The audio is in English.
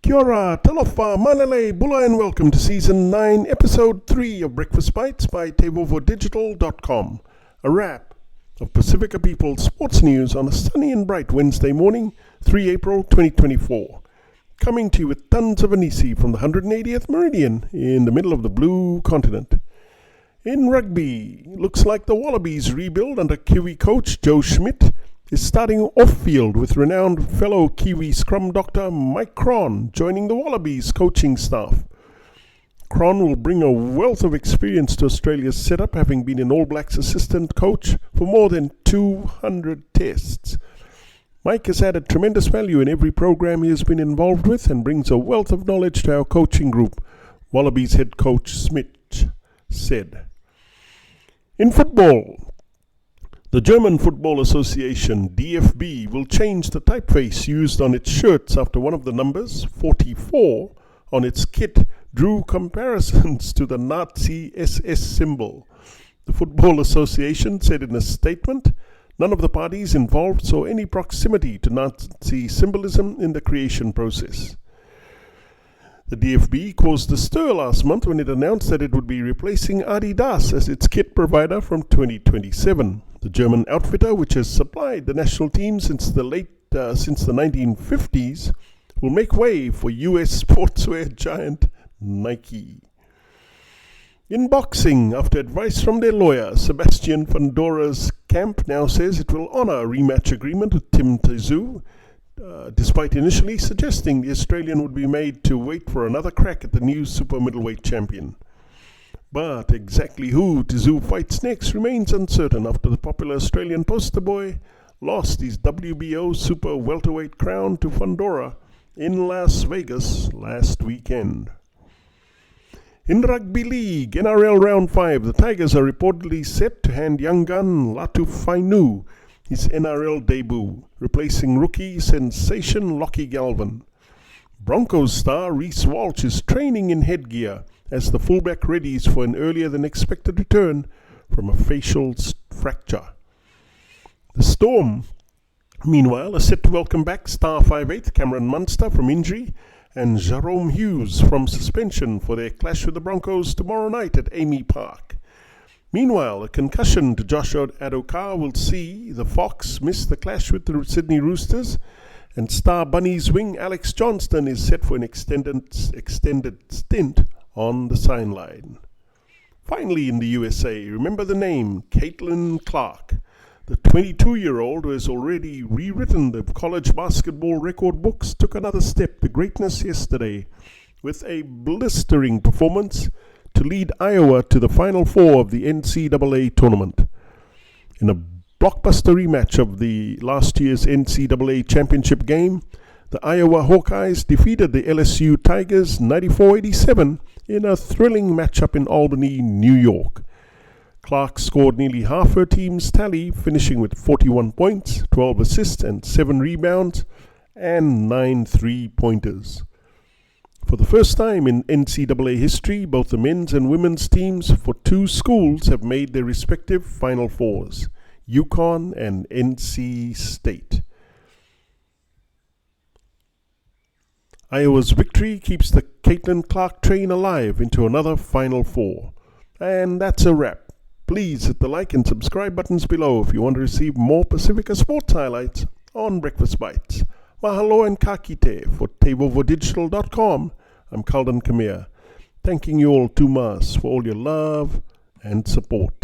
Kia ora, Talofa, Malele, Bula and Welcome to Season 9, Episode 3 of Breakfast Bites by TEIVOVOdigital.com. A wrap of Pasifika People's sports news on a sunny and bright Wednesday morning, 3 April 2024. Coming to you with tons of hanisi from the 180th meridian in the middle of the blue continent. In rugby, looks like the Wallabies rebuild under Kiwi Coach Joe Schmidt is starting off-field with renowned fellow Kiwi scrum doctor Mike Cron joining the Wallabies coaching staff. Cron will bring a wealth of experience to Australia's setup, having been an All Blacks assistant coach for more than 200 tests. Mike has added tremendous value in every program he has been involved with and brings a wealth of knowledge to our coaching group, Wallabies Head Coach Schmidt said. In football, the German Football Association, DFB, will change the typeface used on its shirts after one of the numbers, 44, on its kit drew comparisons to the Nazi SS symbol. The Football Association said in a statement, none of the parties involved saw any proximity to Nazi symbolism in the creation process. The DFB caused a stir last month when it announced that it would be replacing Adidas as its kit provider from 2027. The German outfitter, which has supplied the national team since the 1950s, will make way for US sportswear giant Nike. In boxing, after advice from their lawyer, Sebastian Fundora's camp now says it will honour a rematch agreement with Tim Tszyu, despite initially suggesting the Australian would be made to wait for another crack at the new super middleweight champion. But exactly who Tszyu fights next remains uncertain after the popular Australian poster boy lost his WBO super welterweight crown to Fundora in Las Vegas last weekend. In Rugby League, NRL Round 5, the Tigers are reportedly set to hand young gun Latu Fainu his NRL debut, replacing rookie sensation Lockie Galvin. Broncos star Reece Walsh is training in headgear as the fullback readies for an earlier-than-expected return from a facial fracture. The Storm, meanwhile, are set to welcome back star 5'8" Cameron Munster from injury and Jerome Hughes from suspension for their clash with the Broncos tomorrow night at Amy Park. Meanwhile, a concussion to Joshua Adokar will see the Fox miss the clash with the Sydney Roosters, and star Bunnies wing Alex Johnston is set for an extended stint on the sideline. Finally, in the USA, remember the name Caitlin Clark, the 22-year-old who has already rewritten the college basketball record books, took another step to greatness yesterday with a blistering performance to lead Iowa to the Final Four of the NCAA tournament. In a blockbuster rematch of the last year's NCAA championship game, the Iowa Hawkeyes defeated the LSU Tigers 94-87 in a thrilling matchup in Albany, New York. Clark scored nearly half her team's tally, finishing with 41 points, 12 assists and 7 rebounds, and 9 three-pointers. For the first time in NCAA history, both the men's and women's teams for two schools have made their respective Final Fours, UConn and NC State. Iowa's victory keeps the Caitlin Clark train alive into another Final Four. And that's a wrap. Please hit the like and subscribe buttons below if you want to receive more Pasifika sports highlights on Breakfast Bites. Mahalo and kakite for TEIVOVOdigital.com. I'm Kaldan Kamea, thanking you all tumas for all your love and support.